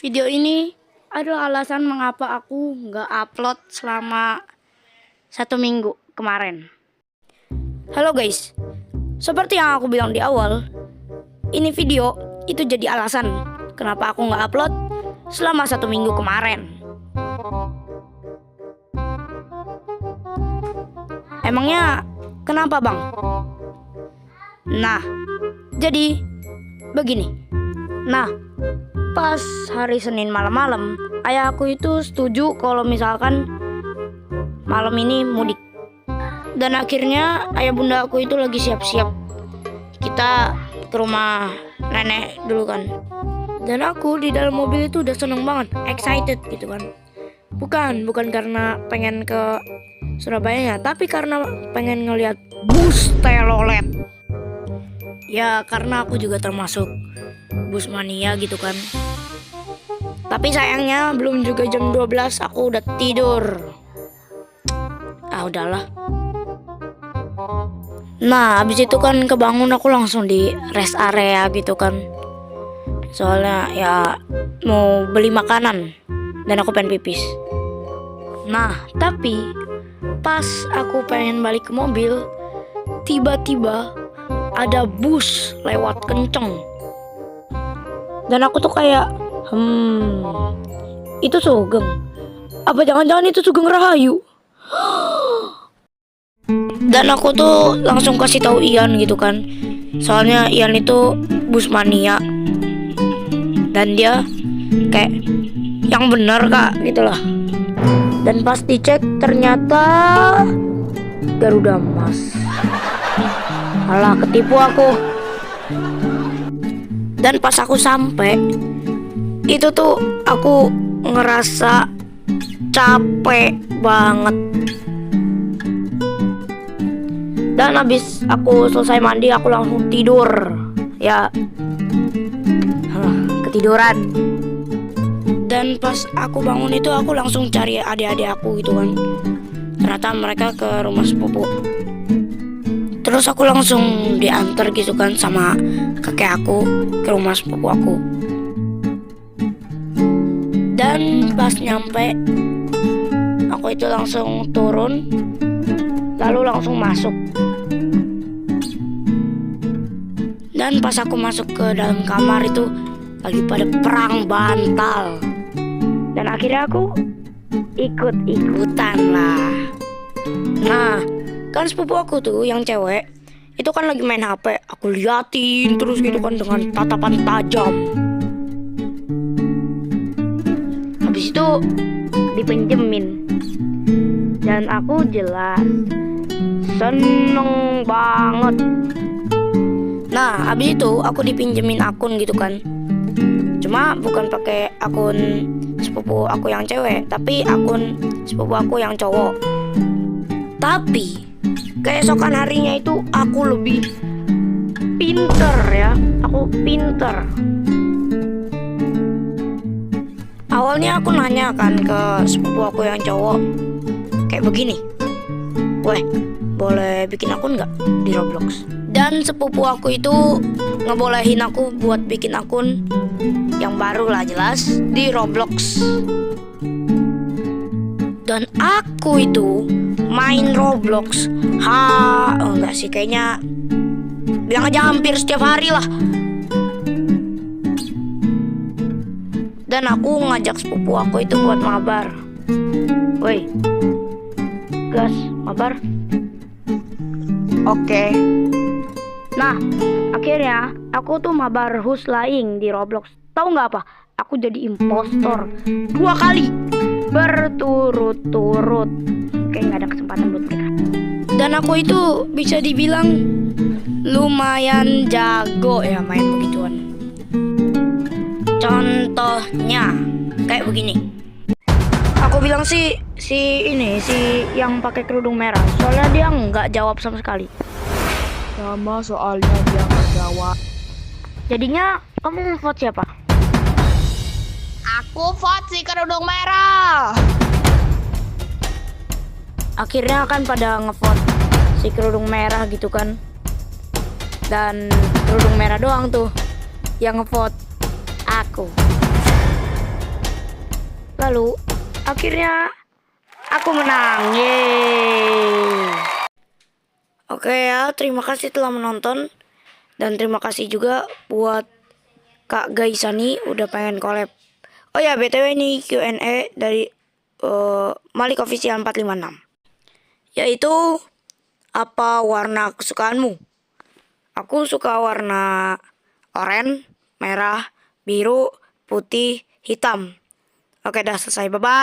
Video ini ada alasan mengapa aku nggak upload selama 1 minggu kemarin. Halo guys, seperti yang aku bilang di awal, ini video itu jadi alasan kenapa aku nggak upload selama 1 minggu kemarin. Emangnya kenapa bang? Nah, jadi begini. Nah, pas hari Senin malam-malam, ayahku itu setuju kalau misalkan malam ini mudik. Dan akhirnya ayah bunda aku itu lagi siap-siap. Kita ke rumah nenek dulu kan. Dan aku di dalam mobil itu udah seneng banget, excited gitu kan. Bukan karena pengen ke Surabaya, tapi karena pengen ngeliat bus telolet. Ya karena aku juga termasuk bus mania gitu kan. Tapi sayangnya belum juga jam 12 aku udah tidur. Ah udahlah. Nah abis itu kan kebangun aku langsung di rest area gitu kan. Soalnya ya mau beli makanan dan aku pengen pipis. Nah tapi pas aku pengen balik ke mobil, tiba-tiba ada bus lewat kenceng. Dan aku tuh kayak itu Sugeng. Apa jangan-jangan itu Sugeng Rahayu? Dan aku tuh langsung kasih tahu Ian gitu kan. Soalnya Ian itu bus mania. Dan dia kayak yang bener kak gitu lah. Dan pas dicek ternyata Garuda Mas. Alah ketipu aku. Dan pas aku sampai itu tuh aku ngerasa capek banget. Dan habis aku selesai mandi aku langsung tidur. Ya ketiduran. Dan pas aku bangun itu aku langsung cari adik-adik aku gitu kan. Ternyata mereka ke rumah sepupu. Terus aku langsung diantar gitu kan sama kakek aku ke rumah sepupu aku. Dan pas nyampe aku itu langsung turun, lalu langsung masuk. Dan pas aku masuk ke dalam kamar itu lagi pada perang bantal. Dan akhirnya aku ikut-ikutan lah. Nah kan sepupu aku tuh yang cewek itu kan lagi main HP. Aku liatin terus gitu kan dengan tatapan tajam. Habis itu dipinjemin. Dan aku jelas seneng banget. Nah habis itu aku dipinjemin akun gitu kan. Cuma bukan pakai akun sepupu aku yang cewek, tapi akun sepupu aku yang cowok. Tapi keesokan harinya itu aku lebih pinter ya. Aku pinter. Awalnya aku nanya kan ke sepupu aku yang cowok kayak begini, "Weh, boleh bikin akun gak di Roblox?" Dan sepupu aku itu ngebolehin aku buat bikin akun yang baru lah jelas di Roblox. Dan aku itu main Roblox enggak sih kayaknya bilang aja hampir setiap hari lah. Dan aku ngajak sepupu aku itu buat mabar. Woi gas mabar. Oke. Nah akhirnya aku tuh mabar Huslaing di Roblox. Tahu nggak apa? Aku jadi impostor 2 kali berturut-turut. Kayak nggak ada kesempatan buat mereka. Dan aku itu bisa dibilang lumayan jago ya main begituan. Contohnya kayak begini. Aku bilang si yang pakai kerudung merah. Soalnya dia nggak jawab sama sekali. Sama soalnya dia nggak jawab. Jadinya kamu vote siapa? Aku vote si kerudung merah. Akhirnya kan pada ngevote si kerudung merah gitu kan. Dan kerudung merah doang tuh yang ngevote aku. Lalu akhirnya aku menang. Yeay. Oke ya, terima kasih telah menonton. Dan terima kasih juga buat Kak Gaisani udah pengen collab. Oh ya, BTW ini Q&A dari Malik Official 456. Yaitu, apa warna kesukaanmu? Aku suka warna oranye, merah, biru, putih, hitam. Oke, dah selesai. Bye-bye.